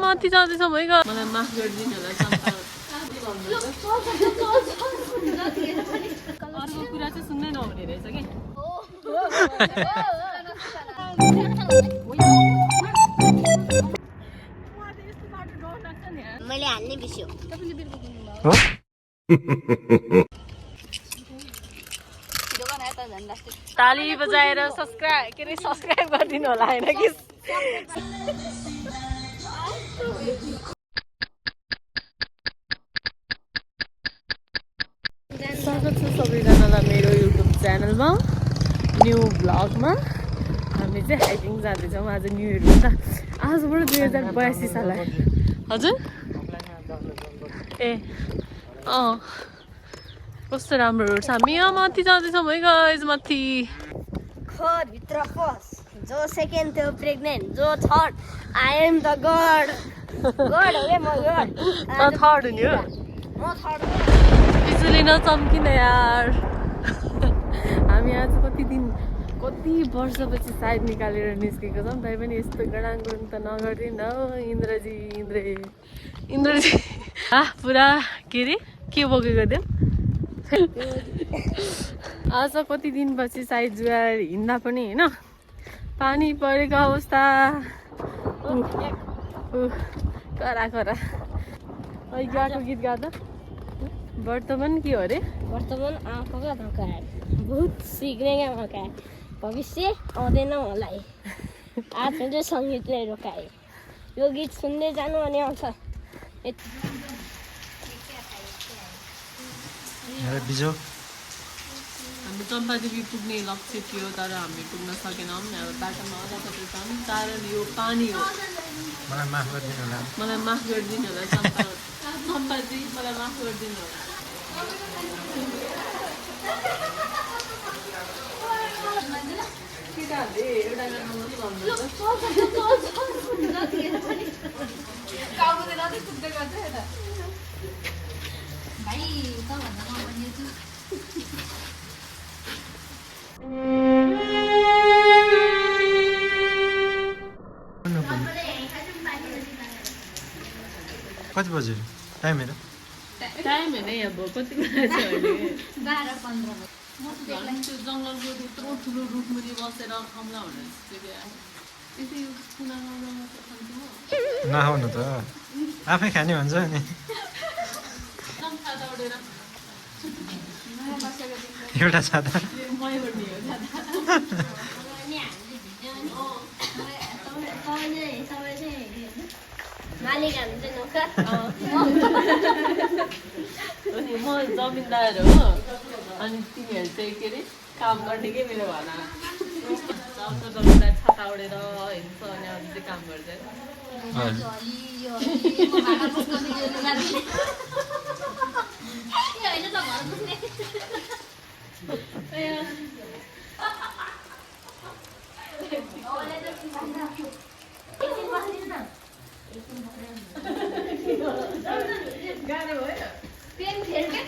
माथि जाँदैछ भइगयो मलाई माफ गरिदिनु होला अर्को कुरा चाहिँ सुन्दै नहुने रहेछ कि मैले हाल्ने बिर्स्यो ताली बजाएर सब्स्क्राइब गरिदिनु होला हैन कि स्वागत छ सबैजनालाई मेरो युट्युब च्यानलमा न्यू भ्लगमा हामी चाहिँ हाइकिङ जाँदैछौँ आज न्यू इयर हो त आजबाट 2082 साल हजुर ए कस्तो राम्रो रोड छ हामी यहाँ माथि जाँदैछौँ है गाइस माथि भित्र फस जो सेकेन्ड थियो प्रेग्नेन्ट जो third I am the god god हो के म गड थर्ड हुने हो म थर्ड बिजुली नचम्किन यार हामी आज कति वर्षपछि सायद निकालेर निस्केको छौँ तै पनि यस्तो गडाङगुडुङ त नगर्दिन हौ इन्द्रजी पुरा के अरे के बोकेको थियो आज कति दिनपछि सायद जुवाएर हिँड्दा पनि होइन पानी परेको अवस्था करा गएको गीत गाउँदा वर्तमान के हो अरे वर्तमान आँखाको धोका बहुत सीखने का मौका है भविष्य आउँदैन मलाई आज चाहिँ सङ्गीतले रोकाए यो गीत सुन्दै जानु अनि आउँछ बिजो हामी चम्पादेवी पुग्ने लक्ष्य थियो तर हामी पुग्न सकेनौँ अब बाटोमा अलिकति छौँ कारण यो पानी हो मलाई माफ गरिदिनु होला चम्पाजी मलाई माफ गरिदिनु होला कति बज्यो टाइम हेर होइन अब कति बेला छ अहिले 12:15 त्यो जङ्गलको यत्रो ठुलो रुखमुनि बसेर खाउँला भनेर नखाउनु त आफै खाने भन्छ नि एउटा छाता अनि म जमिनदार हो अनि तिमीहरू चाहिँ के अरे काम गर्ने के मेरो भना जमिनदार छाता उडेर हिँड्छ अनि अरू चाहिँ काम गर्दैन गाह्रो भयो पेन फेर्के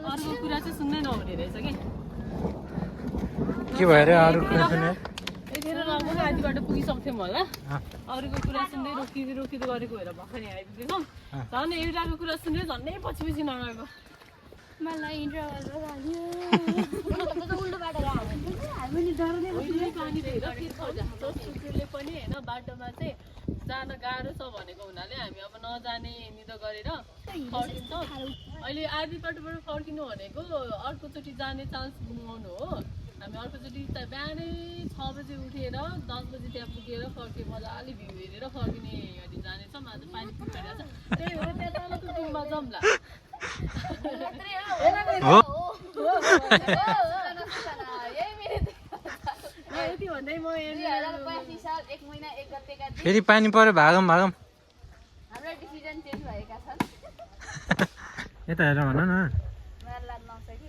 अर्को कुरा चाहिँ सुन्दै नहुने रहेछ कि के भयो अरे अरू कुरा सुने यतिखेर लगभग आधी बाटो पुगिसक्थ्यौँ होला अरूको कुरा सुन्दै रोकिँदै गरेको हेर भर्खर यहाँ आइपुगेछौँ झन् एउटाको कुरा सुनेर झन्डै पछि नगएको मलाई सुकुरले पनि होइन बाटोमा चाहिँ जान गाह्रो छ भनेको हुनाले हामी अब नजाने निदो गरेर फर्किन्छौँ अहिले आधी बाटोबाट फर्किनु भनेको अर्कोचोटि जाने चान्स गुमाउनु हो हामी अर्कोचोटि बिहानै 6 बजी उठेर 10 बजी त्यहाँ पुगेर फर्के मजाले भ्यू हेरेर फर्किने गरी जानेछौँ आज पानी पुगिरहेको छ त्यही भएर त्यहाँ तलको टिममा जाउँला यति भन्दै म फेरि पानी पर्यो भागौँ भागौँ हाम्रो डिसिजन चेन्ज भएका छन् यता हेर भन न मार्ला नसकि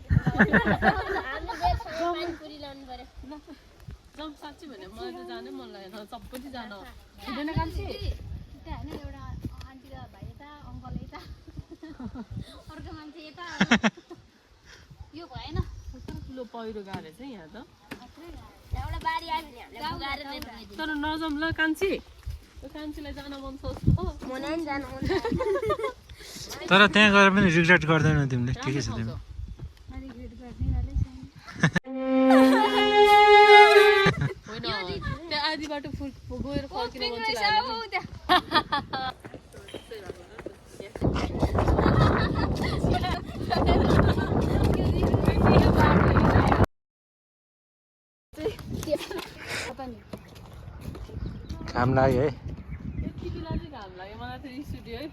पानीपुरी ल्याउनु पर्यो जाउँ साँच्ची भने मलाई त जानै मन लागेन सबैले जान हुँदैन कान्छी त्यहाँ होइन एउटा आन्टी र भाइ यता अङ्कल यता अर्को मान्छे यता यो भएन ठुलो पहिरो गएर चाहिँ यहाँ त एउटा बारी आयो भने हामीले पुगाएर ल्याइदिन्छ तर नजाउँ ल कान्छी त्यो कान्छीलाई जान मन छ हो मलाई पनि जानु मन तर त्यहाँ गएर पनि रिग्रेट गर्दैनौ तिमीले के छ तिमी होइन त्यहाँ आधी बाटो गएर फर्किने मन चाहिँ लाग्यो घाम लाग्यो है यति बेला चाहिँ घाम लाग्यो मलाई त रिस उठ्यो है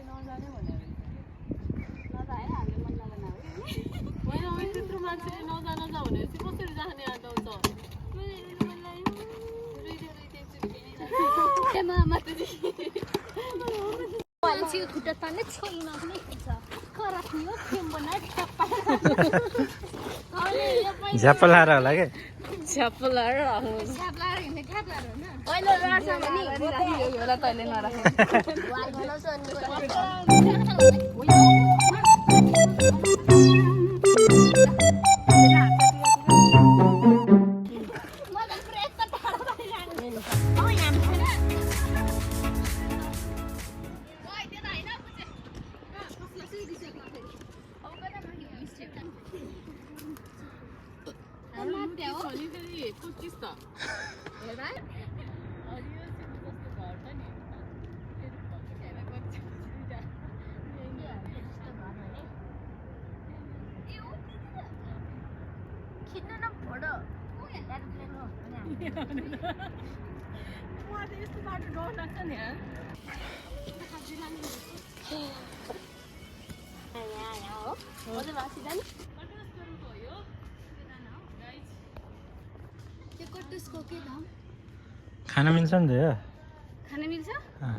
नजाने भनेर होइन त्यत्रो मान्छेले नजान जा भनेपछि कसरी जाने आँटाउँछ मान्छेको खुट्टा तान्ने छैन पनि छ खराख्ने हो फेम बनाएर झ्याप्प लाएर होला क्या झ्याप्प लाएर छ्याप लाएर हिँड्ने ठ्याप लाएर होइन पहिलो लड्छ भने होला तैँले नराख्ने वाल बनाउँछ अनि खिच्नु न फोटो एरोप्लेन हो मलाई त यस्तो बाटो डर लाग्छ नि यहाँ हो अझै माथि जाने त्यो कटुसको के दाम खान मिल्छ नि त यो खान मिल्छ अँ।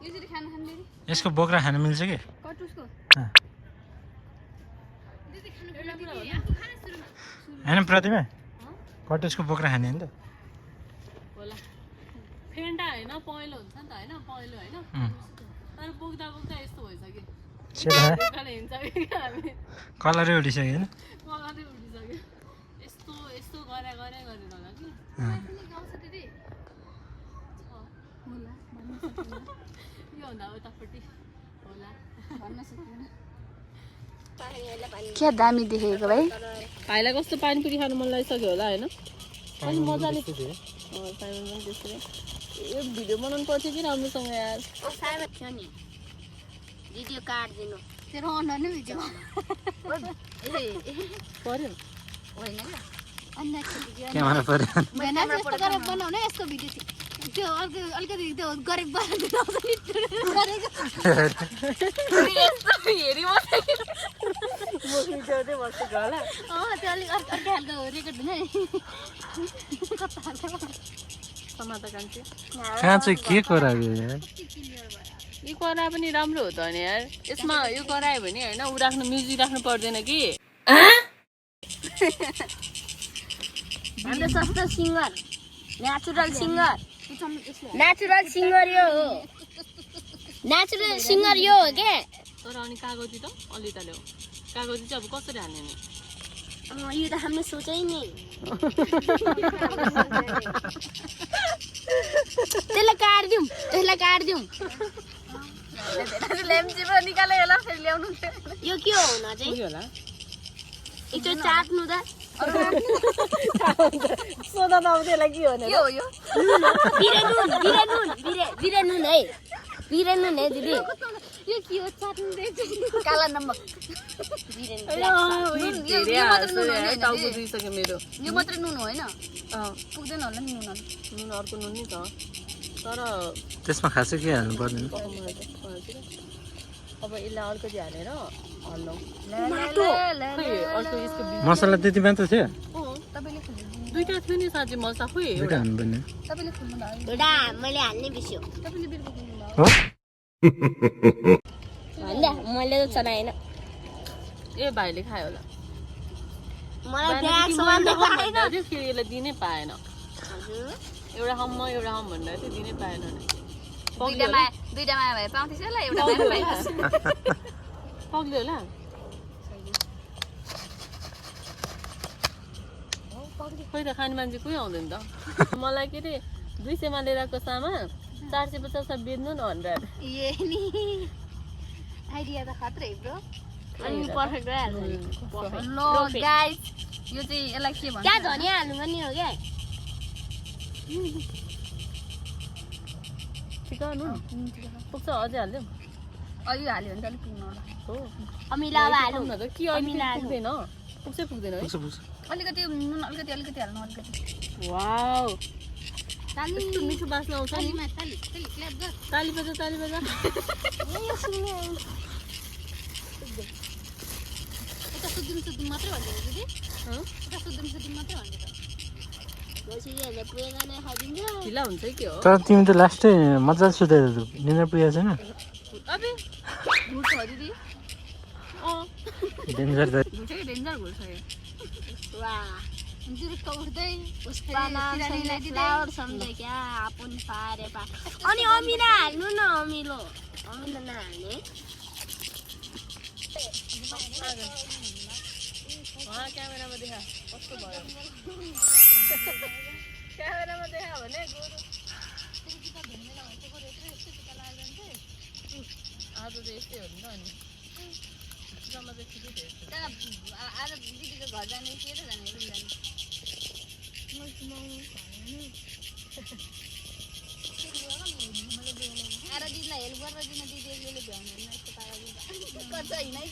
यसरी खान खान दिदी यसको बोक्रा खान मिल्छ कि कटुसको अँ। दिदी खानु पर्ला दिदी आफू खान सुरुमा होइन प्रतिमा कटुसको बोक्रा खाने नि त होला फेन्टा होइन पहेँलो हुन्छ नि त होइन पहेँलो होइन तर बोक्दा बोक्दा यस्तो भइसक्यो सेता दोकान हिँड्छ कि हामी कलरै उठिसक्यो होइन कलरै उठिसक्यो यस्तो यस्तो गरेर होला कि अँ। पनि गाउँछ दिदी होला भन्न सक्दिनँ योभन्दा उतापट्टि होला भन्न सक्दिनँ पानीहरूलाई पानी क्या दामी देखेको भाइ भाइलाई कस्तो पानीपुरी खानु मन लागिसक्यो होला होइन अनि मजाले साइमन पनि त्यसरी यो भिडियो बनाउनु पर्थ्यो कि राम्रोसँग यार साइमन थियो नि भिडियो काट्दिनु तेरो अनुहार नै भिडियो पर्यो होइन क्या अनुहारको भिडियो क्यामेरा पऱ्यो भएन यस्तो गरेर बनाउने यस्तो भिडियो त्यो अर्को अलिकति त्यो गरेको बनाएको हेरि बसेको होला त्यो अलिक अर्को खालको रेकर्ड हुने कता खालको समाता कान्छी कहाँ चाहिँ के करायो यार यो करा पनि राम्रो हो त अनि यार यसमा यो करायो भने होइन ऊ राख्नु म्युजिक राख्नु पर्दैन कि हाम्रो सस्तो सिङ्गर नेचुरल सिङ्गर यो हो नेचुरल सिङ्गर यो हो के तर अनि कागजी त अलि त ल्याऊ कागजी चाहिँ अब कसरी हाल्ने नि यो त हाम्रो सोचै नि त्यसलाई काट्दिउँ यो के हो हुन चाहिँ होला एकचोटि चाट्नु त सोधा नआउँदै यसलाई के हो बिरे नुन है बिरेन नि दिदी यो के हो चट्नी रहेछ काला नमक बिरेन टाउको दुइसक्यो मेरो यो मात्रै नुन होइन अँ पुग्दैन होला नि नुन नुन अर्को नुन नि त तर त्यसमा खासै के हाल्नु पर्दैन अब यसलाई अलिकति हालेर हल्लाउँ माटो खै अर्को यसको मसला त्यति मात्र थियो तपाईँले खोल्नु दुईटा थियो नि साँच्चै मसा खोइ दुइटा हाल्नुपर्ने तपाईँले खोल्नु भयो एउटा मैले हाल्ने बिर्स्यो तपाईँले बिर्को खोल्नु भयो हो भन्दा मैले त चलाएन ए भाइले खायो होला मलाई ब्याग सामान देखाएन फेरि यसलाई दिनै पाएन एउटा हम भन्दा थियो दिनै पाएन दुईटा माया भए पाउँथेछ होला एउटा माया पाइन्छ पग्ल्यो होला खोइ त खाने मान्छे कोही आउँदैन त मलाई के अरे 200 मा लिएर आएको सामान 450 मा बेच्नु न भनेर ए नि आइडिया त खत्रै ब्रो अनि पर्फेक्ट भइहाल्छ ल गाइस यो चाहिँ यसलाई के भन्छ त्यहाँ धनिया हाल्नु पनि हो क्या ठिक नुन पुग्छ अझै हाल्दिउँ यो हाल्यो भने त अलिक पुग्नु होला हो अमिला हाल्नु न त के अहिले पुग्दैन पुग्दैन है अलिकति नुन अलिकति हाल्नु अलिकति वाउ ताली यस्तो मिठो बास्ना आउँछ नि ताली क्ल्याप गर ताली बजा यता सुद्दिम मात्रै भन्दै दिदी यता सुद्दिम मात्रै भन्दै ढिला हुन्छ कि के हो तर तिमी त लास्टै मजाले सुतेर निन्द्रा पुगेको छैन अबे घुर्छ हो दिदी डेन्जर त घुर्छ कि डेन्जर घुर्छ यो वाह जुरुक्क उठ्दै फ्लावर सम्झे क्या आपुन पारे पा अनि अमिला हाल्नु न अमिला नहाल्ने वहाँ क्यामेरामा देखा कस्तो भयो क्यामेरामा देखा भने आज चाहिँ यस्तै हो नि त अनि जम्मा चाहिँ ठिकै थियो आज दिदीको घर जाने के त जाने रुम जाने आएर दिदीलाई हेल्प गरेर दिन दिदी एक्लैले भ्याउनु यस्तो पाराले गर्छ हिँडाइ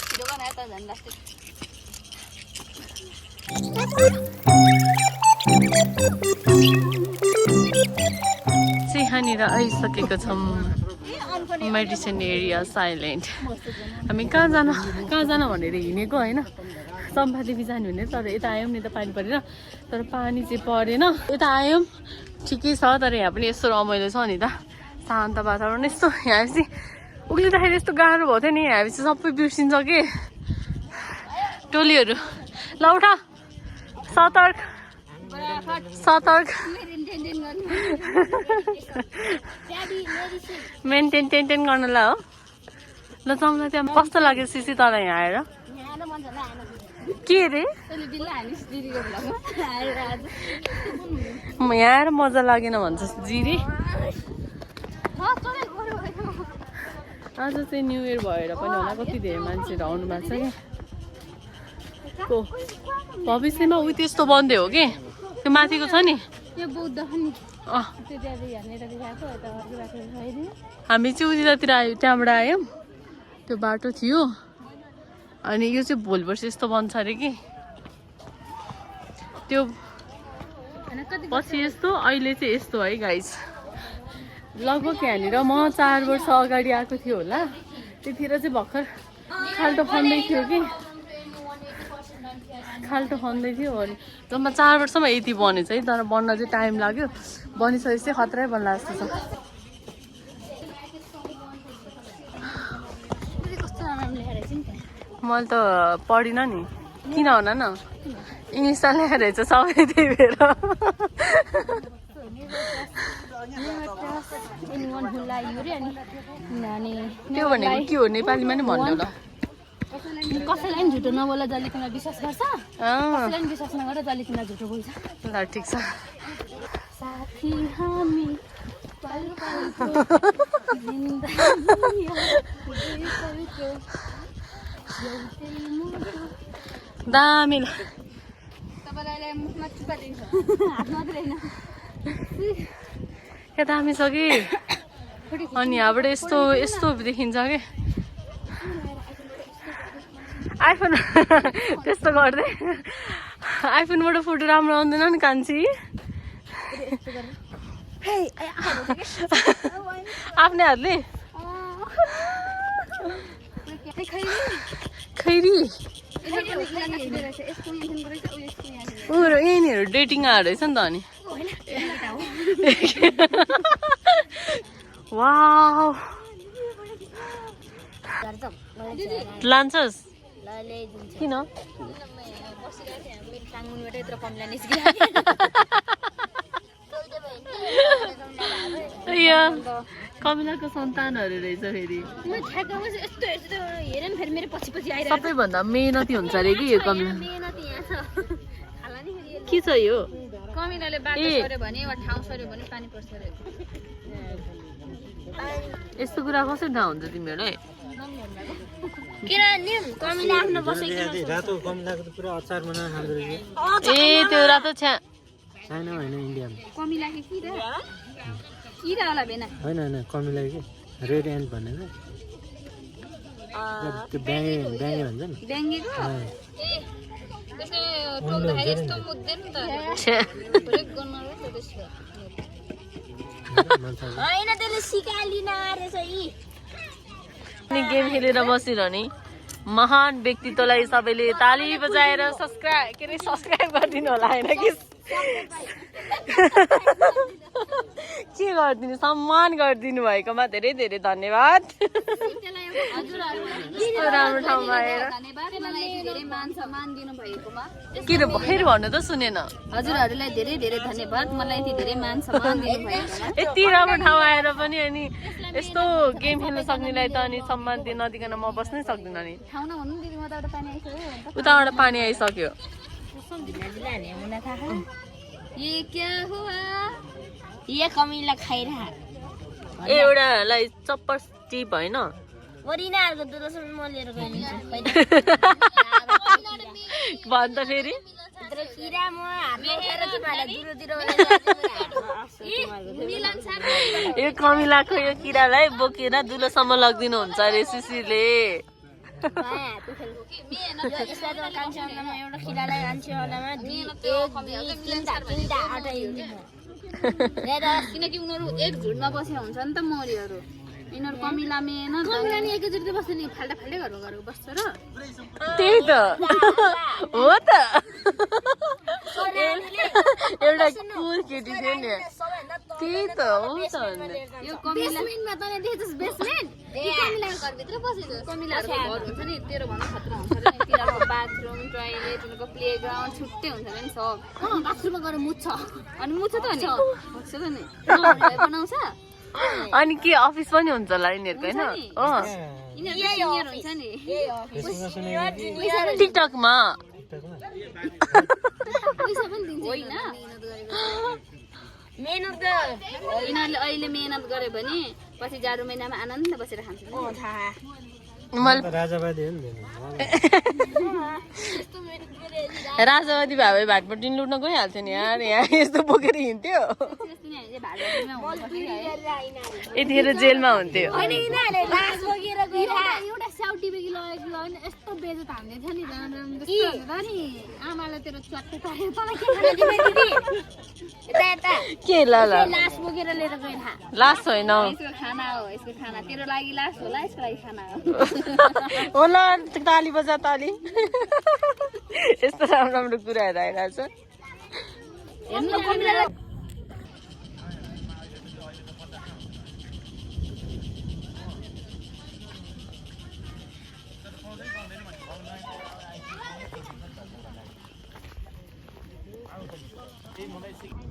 छिटो बनायो त झन् लास्टै चाहिँ यहाँनिर आइसकेको छौँ मेडिसिन एरिया साइलेन्ट हामी कहाँ जान भनेर हिँडेको होइन चम्पादेवी जाने भने तर यता आयौँ नि त पानी परेन तर पानी चाहिँ परेन यता आयौँ ठिकै छ तर यहाँ पनि यस्तो रमाइलो छ नि त शान्त वातावरण यस्तो यहाँ चाहिँ उक्लिँदाखेरि यस्तो गाह्रो भएको थियो नि हामी चाहिँ सबै बिर्सिन्छ कि टोलीहरू ल उठा सतर्क मेन्टेन गर्नलाई हो ल जाउँला त्यहाँ कस्तो लाग्यो सिसी तल यहाँ आएर के अरे यहाँ आएर मजा लागेन भन्छ जिरी आज चाहिँ न्यु इयर भएर पनि होला कति धेरै मान्छेहरू आउनु भएको छ कि भविष्यमा उयो त्यस्तो बन्दै हो कि त्यो माथिको छ नि हामी चाहिँ उतितिर आयो त्यहाँबाट आयौँ त्यो बाटो थियो अनि यो चाहिँ भोलि पर्सि यस्तो बन्छ अरे कि त्यो पछि यस्तो अहिले चाहिँ यस्तो है गाइस लगभग यहाँनिर म 4 वर्ष अगाडि आएको थियो होला त्यतिखेर चाहिँ भर्खर खाल्टो खन्दै थियो कि अनि जम्मा 4 वर्षमा यति बनेछ है तर बन्न चाहिँ टाइम लाग्यो बनिसकेपछि चाहिँ खतरै बन्ला जस्तो छ मैले त पढिनँ नि किन हुन न इङ्ग्लिस त लेखेर रहेछ सबै त्यही भएर त्यो भनेको के हो नेपालीमा नि भन्नु ल कसैलाई पनि झुटो नबोला जसले तिमीलाई विश्वास गर्छ कसैलाई पनि विश्वास नगरेर जसले तिमीलाई झुटो बोल्छ ल ठिक छ साथी हामी दामी ल तपाईँलाई मुखमा चुप्पा दिन्छ हात मात्रै होइन क्या दामी छ कि अनि यहाँबाट यस्तो यस्तो देखिन्छ कि आइफोन त्यस्तो गर्दै आइफोनबाट फोटो राम्रो आउँदैन नि कान्छी आफ्नै हातले खैरी यिनीहरू डेटिङ आएर रहेछ नि त अनि वाउ लान्छस् किन कमिलाको सन्तानहरू रहेछ फेरि सबैभन्दा मेहनती हुन्छ अरे कि यो कमिला के छ यो कमिलाले बाटो सर्यो भने वा ठाउँ सर्यो भने पानी पर्छ रे यस्तो कुरा कसरी थाहा हुन्छ तिमीहरूलाई किन नि कमिला आफ्नो बसेको रातो कमिलाको त पुरा अचार बनाएर खाँदो रहेछ ए त्यो रातो छ्या चाइना होइन इन्डियामा कमिला के किरा होला बेना होइन होइन कमिला कि रेड एन्ड भन्ने त्यो ब्याङ्गे ब्याङ्गे भन्छ नि ब्याङ्गेको अँ। ए त्यसले टोक्दाखेरि यस्तो मुद्दैन नि त छ्या ब्रेक गर्न र त्यसले मान्छे होइन त्यसले सिकालिन रहेछ यी अनि गेम खेलेर बसिरहने महान व्यक्तित्वलाई सबैले ताली बजाएर सब्सक्राइब गरिदिनु होला होइन कि के गरिदिनु सम्मान गरिदिनु भएकोमा धेरै धेरै धन्यवाद यस्तो राम्रो ठाउँमा आएर धन्यवाद मलाई यति धेरै मान सम्मान दिनु भएकोमा के रे फेरि भन्नु त सुनेन हजुरहरूलाई धेरै धेरै धन्यवाद मलाई यति धेरै मान सम्मान दिनु भएकोमा यति राम्रो ठाउँ आएर पनि अनि यस्तो गेम खेल्न सक्नेलाई त अनि सम्मान दिन नदिकन म बस्नै सक्दिनँ नि ठाउँ नहुनु दिदी म त एउटा पानी आइसक्यो उताबाट पानी आइसक्यो ये क्या हुआ ये कमिला खाइरह ए एउटालाई चप्पर टिप होइन वरिनाहरूको दुधसम्म म लिएर गइदिन्छु भन् त फेरि तर किरा म हातमा उठेर तिमीहरूलाई दुरोतिर यो कमिलाको यो किरालाई बोकेर दुलोसम्म लगिदिनुहुन्छ अरे सिसीले एउटा किरालाई लान्छु होलामा किनकि उनीहरू एक झुटमा बसेर हुन्छ नि त मरिहरू यिनीहरू कमिला मेहनत कमिला एकैचोटि बस्छ नि फाल्टा फाल्टै घरमा गएर बस्छ र त्यही त हो त एउटा कुल केटी थियो नि त्यही त हो त यो बेसमेन्टमा तँले देख्छस् बेसमेन्ट कमिलाको घरभित्र बसेको कमिलाको घर हुन्छ नि तेरो भन्दा खतरा हुन्छ नि तिनीहरूको बाथरुम टोयलेट उनीहरूको प्लेग्राउन्ड छुट्टै हुन्छ नि सब बाथरुममा गएर मुछ्छ अनि मुछ्छ त नि मुछ्छ त नि बनाउँछ अनि के अफिस पनि हुन्छ होला यिनीहरूको होइन यिनीहरू हुन्छ नि टिकटकमा पैसा पनि दिन्छ होइन मेहनत यिनीहरूले अहिले मेहनत गर्यो भने पछि जाडो महिनामा आनन्द बसेर खान्छ मैले राजावादी हो नि राजावादी भए भए भाटपट्टि लुट्न गइहाल्थ्यो नि यार यहाँ यस्तो बोकेर हिँड्थ्यो यतिखेर जेलमा हुन्थ्यो एउटा स्याउटी बेगी लगेको होइन यस्तो बेजत हान्ने छ नि नि आमाले तेरो च्वाट्टै के ल लास बोकेर लिएर गइरह लास्ट होइन यसको खाना हो यसको खाना तेरो लागि लास्ट होला यसको लागि खाना हो होला ताली बजा ताली यस्तो राम्रो राम्रो कुराहरू आइरहेछ हेर्नु कमिला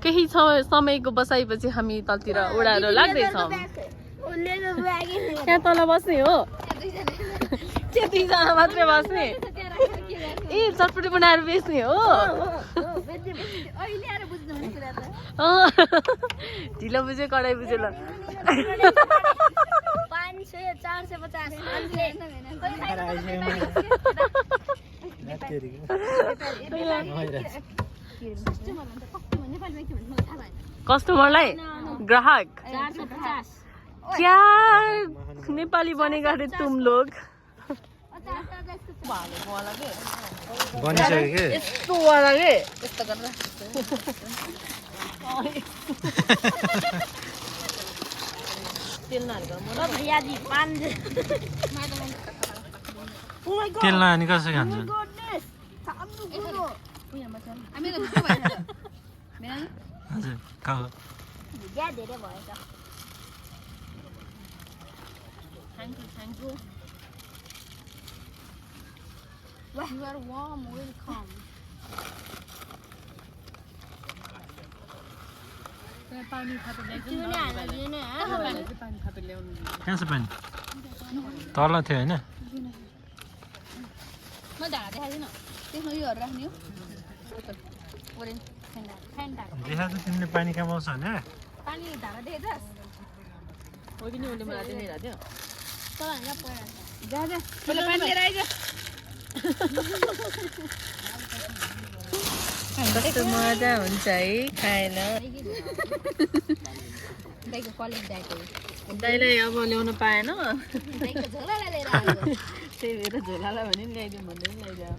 केही समयको बसाइपछि हामी तलतिर उडाएर लाग्दैछौँ त्यहाँ तल बस्ने हो त्यो दुईजना मात्रै बस्ने ए चटपटी बनाएर बेच्ने हो ढिलो बुझ्यो कडाइ बुझ्यो ल 500 450 नेपालीमा के भन्छ मलाई थाहा भएन कस्टमरलाई ग्राहक 450 क्या नेपाली बनेगा रे तुम लोग बनिसक्यो के यस्तो वाला के यस्तो गरेर तेल नहालेको ओ भैया जी 5 ओ माय गॉड तेल नहानी कसरी खान्छ गुडनेस हामी त भित्र भएछ मेरा हजुर खाऊ या धेरै भएछ thank you You are warm, welcome. पानी थापेर ल्याइदिनु जुने हाल्न जुने पानी थापेर ल्याउनु कहाँ छ पानी तल थियो होइन म ढाडा देखाइदिन त्यसमा योहरू राख्ने हो ओरेन्ज फ्यान्टा देखा त तिमीले पानी कमाउँछ भने पानी ढाडा देखेछस् हो कि नि उसले मलाई देखाइरहेको थियो तल हैन परेर जा जा पहिला पानी लिएर आइज कस्तो मजा हुन्छ है खाएन दाइको कलेज दाइको दाइलाई अब ल्याउनु पाएन दाइको झोलालाई लिएर आएको त्यही भएर झोलालाई भने नि ल्याइदिउँ भन्दै पनि ल्याइदियो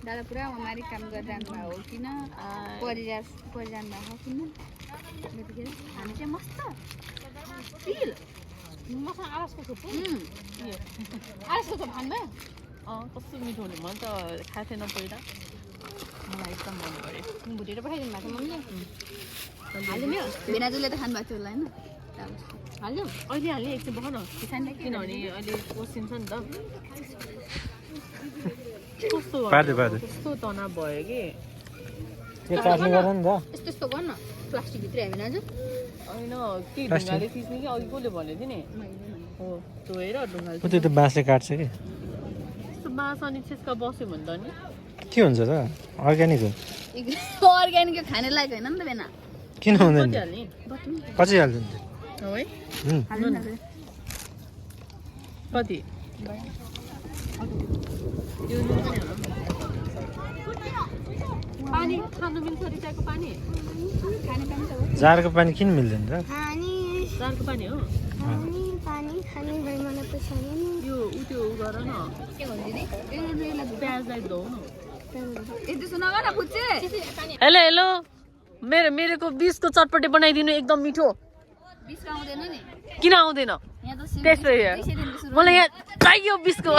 दादा पुरा उहाँमारी काम गरिरहनु भएको हो किन परिजानु भएको हो किन त्यतिखेर हामी चाहिँ मस्त फिल मसँग आवाजको थुप आजको त खानु कस्तो मिठो हुने मैले त खाएको थिएन पहिला मलाई एकदम मन पऱ्यो भुटेर पठाइदिनु भएको मम्मीले हालिदिउँ भेनाजुले त खानु भएको थियो होला होइन हालिदिउँ अहिले हाल्ने एकछिन बख न किनभने अहिले पसिन्छ नि त कस्तो पार्दै पार्दै कस्तो तनाव भयो कि त्यो चाट्ने गर नि त यस्तो यस्तो गर्नु प्लास्टिकभित्रै हामी नाजु होइन के ढुङ्गाले थिच्ने कि अघि कसले भनेको थियो नि हो धोएर ढुङ्गाले त्यो त बाँसले काट्छ कि त्यस्तो बाँस अनि त्यसका बस्यो भने त नि के हुन्छ त अर्ग्यानिक हो अर्ग्यानिक खाने लायक होइन नि त बेना किन हुँदैन कति हाल्ने पछि हाल्छ नि हो है हाल्नु न कति यो नुन पनि हालौँ। पानी खानु मिल्छ रिचाको पानी खाने पानी त हो जारको पानी किन मिल्दैन र खानी जारको पानी हो पानी खाने भाइ मलाई पैसा नि यो उ त्यो गर न के भन्छ दिदी यसलाई प्याजलाई धो न यस्तो नगर न पुच्चे हेलो हेलो मेरोको बिसको चटपटी बनाइदिनु एकदम मिठो बिस आउँदैन नि किन आउँदैन यहाँ त त्यस्तै मलाई यहाँ चाहियो बिसको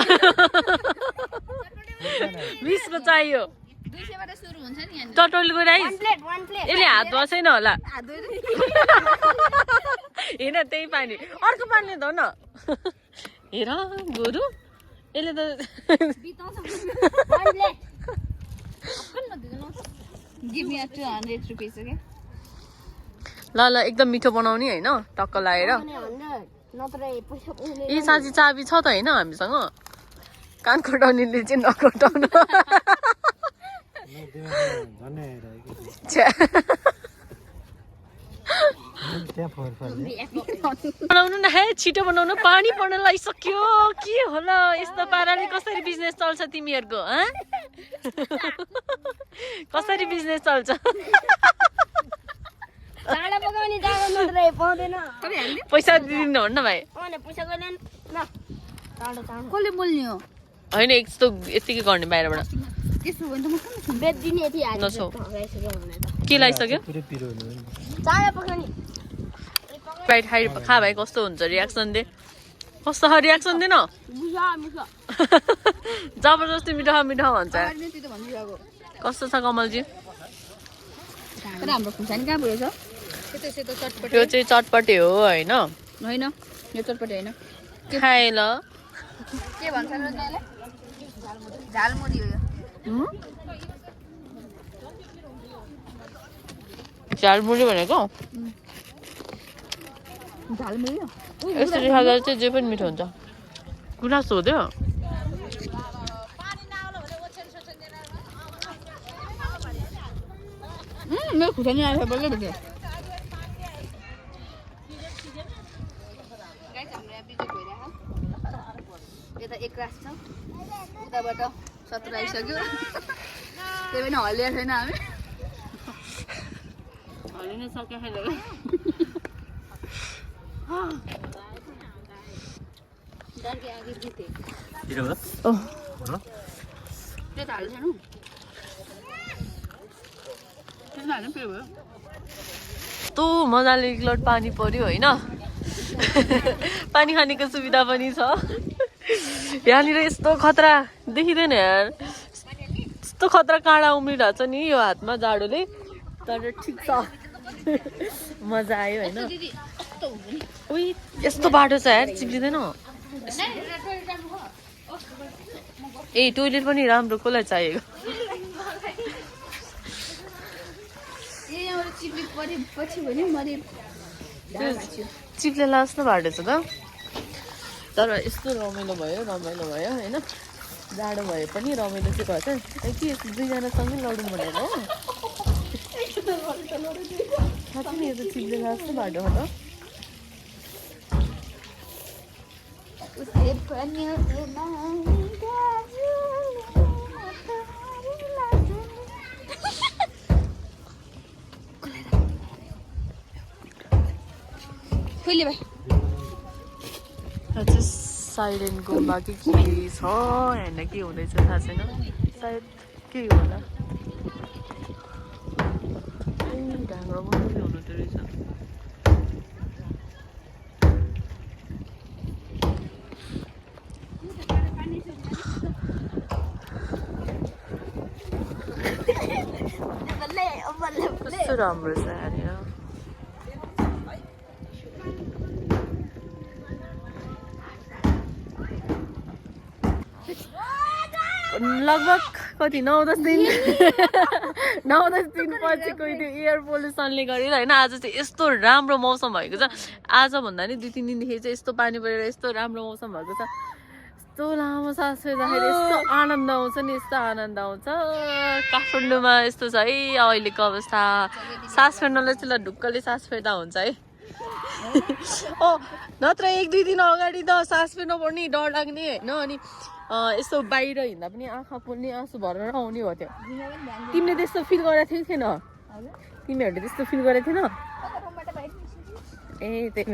बिसको चाहियो 200 बाट सुरु हुन्छ नि यहाँ टटोलीको राइस प्लेट यसले हात बसेन होला हेर त्यही पानी अर्को पानीले धो न हेर गोरु यसले त गिभ मी 200 रुपैयाँ ओके ल एकदम मिठो बनाउने होइन टक्क लाएर नत्र पैसा ए साँच्ची चाबी छ त होइन हामीसँग कान कटाउनेले चाहिँ नकटाउन बनाउनु न है छिटो बनाउनु पानी पर्न लागिसक्यो के होला यस्तो पाराले कसरी बिजनेस चल्छ तिमीहरूको कसरी बिजनेस चल्छ चाँडा पकाउने जाडो नत्र पाउँदैन पैसा दिनु हो न भाइ पैसा गर्दैन ल चाँडो चाँडो कसले बोल्ने हो होइन यस्तो यतिकै गर्ने बाहिरबाट त्यसो भने त म कहाँ बेच्दिने यति नसौ। हालिसक्यो भने त के लगाइसक्यो चाँडा पकाउने स्प्राइट खा भाइ कस्तो हुन्छ रियाक्सन दे कस्तो रियाक्सन दे न मिठो मिठो जबरजस्ती मिठो मिठो भन्छ गर्ने त्यो त भनिरहेको कस्तो छ कमलजी तर हाम्रो खुर्सानी कहाँ पुगेछ सेतो सेतो चटपटे त्यो चाहिँ चटपटे हो होइन होइन यो चटपटे होइन खाए ल के भन्छ र त्यसलाई झालमुरी हो यो झालमुरी भनेको झालमुरी हो यसरी खाँदा चाहिँ जे पनि मिठो हुन्छ गुनासो हुँदैन मेरो खुर्सानी आएर बल्ल भेट्यो यता एक रास छ उताबाट 17 आइसक्यो त्यही पनि हल्लिया छैन हामी हल्लिन सक्यो खाइले डरके आगे जिते हिरो हो त्यो त हाल्नु छैन त्यसमा हाल्नु पे भयो यस्तो मजाले ग्लट पानी पर्यो होइन पानी खानेको सुविधा पनि छ यहाँनिर यस्तो खतरा देखिँदैन यार यस्तो खतरा काँडा उम्रिरहेछ नि यो हातमा जाडोले तर ठिक छ मजा आयो होइन उही यस्तो बाटो छ यार चिप्लिँदैन ए टोइलेट पनि राम्रो कसलाई चाहिएको चिप्लेला जस्तो बाटो छ त तर यस्तो रमाइलो भयो होइन जाडो भए पनि रमाइलो चाहिँ गर्छ के यस्तो दुईजनासँगै लडौँ भनेर हो साँच्चै नि यो त चिप्लेला जस्तो बाटो हो त साइलेन्ट गुम्बा के छ होइन के हुँदैछ थाहा छैन सायद के होला ढाङ्ग्रो मात्रै हुनुहुँदो रहेछ कस्तो राम्रो छ यहाँनिर लगभग कति 9-10 दिन 9-10 दिनपछि कोही त्यो एयर पोल्युसनले गरेर होइन आज चाहिँ यस्तो राम्रो मौसम भएको छ आज भन्दा नि 2-3 दिनदेखि चाहिँ यस्तो पानी परेर यस्तो राम्रो मौसम भएको छ यस्तो लामो सास फेर्दाखेरि यस्तो आनन्द आउँछ नि यस्तो आनन्द आउँछ काठमाडौँमा यस्तो छ है अहिलेको अवस्था सास फेर्नलाई चाहिँ ल ढुक्कले सास फेर्दा हुन्छ है नत्र 1-2 दिन अगाडि त सास फेर्नु पर्ने डर लाग्ने होइन अनि यस्तो बाहिर हिँड्दा पनि आँखा पोल्ने आँसु भरेर आउने हो त्यो तिमीले त्यस्तो फिल गरेको थियौ थिएन तिमीहरूले त्यस्तो फिल गरेको थिएन ए त्यही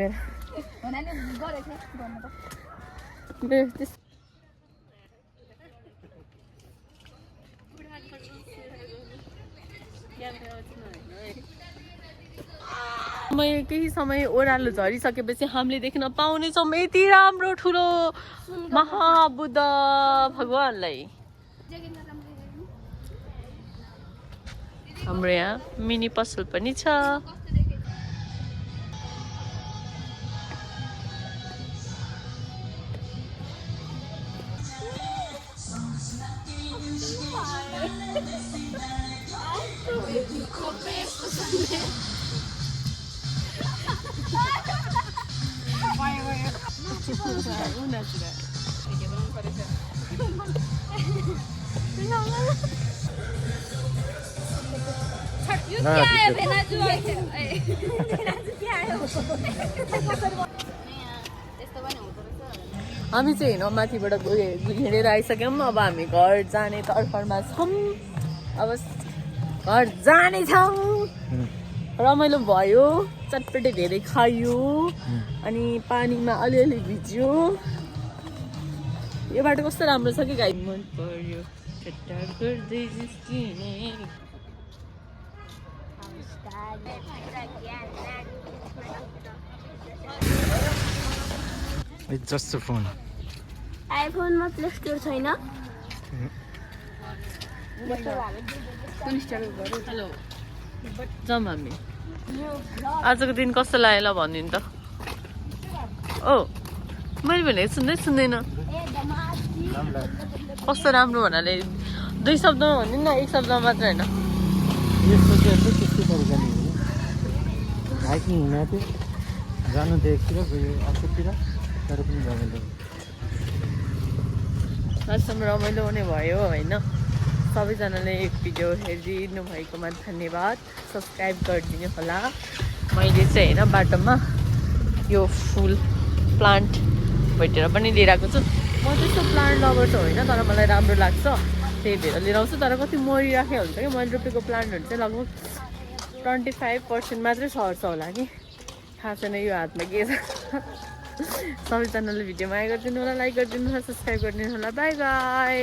भएर केही समय ओह्रालो झरिसकेपछि हामीले देख्न पाउनेछौँ यति राम्रो ठुलो महाबुद्ध भगवानलाई हाम्रो यहाँ मिनी पसल पनि छ हामी चाहिँ होइन माथिबाट हिँडेर आइसक्यौँ अब हामी घर जाने तर्फमा छौँ अब घर जानेछौँ रमाइलो भयो चटपटे धेरै खायो अनि पानीमा अलिअलि भिज्यो यो बाटो कस्तो राम्रो छ कि गाई मन पर्यो जस्तो फोन आइफोनमा प्ले स्टोर छैन हेलो जाउँ हामी आजको दिन कस्तो लाग्यो ल भनिदिनु त ओ मैले भनेको सुन्दैन कस्तो राम्रो भन्नाले 2 शब्दमा भनिदिनु न 1 शब्दमा मात्र होइन हाइकिङ हुन थियो जानु थियो एकतिर गयो अर्कोतिर तर पनि रमाइलो लास्टसम्म रमाइलो हुने भयो होइन सबैजनाले एक भिडियो हेरिदिनु भएकोमा धन्यवाद सब्सक्राइब गरिदिनु होला मैले चाहिँ होइन बाटोमा यो फुल प्लान्ट भेटेर पनि लिएर आएको छु म त्यस्तो प्लान्ट लभर त होइन तर मलाई राम्रो लाग्छ त्यही भएर लिएर आउँछु तर कति मरिराखेको हुन्छ कि मैले रोपेको प्लान्टहरू चाहिँ लगभग 25% मात्रै सर्छ होला कि थाहा छैन यो हातमा के छ सबैजनाले भिडियोमा आइ गरिदिनु होला लाइक गरिदिनु होला सब्सक्राइब गरिदिनु होला बाई बाई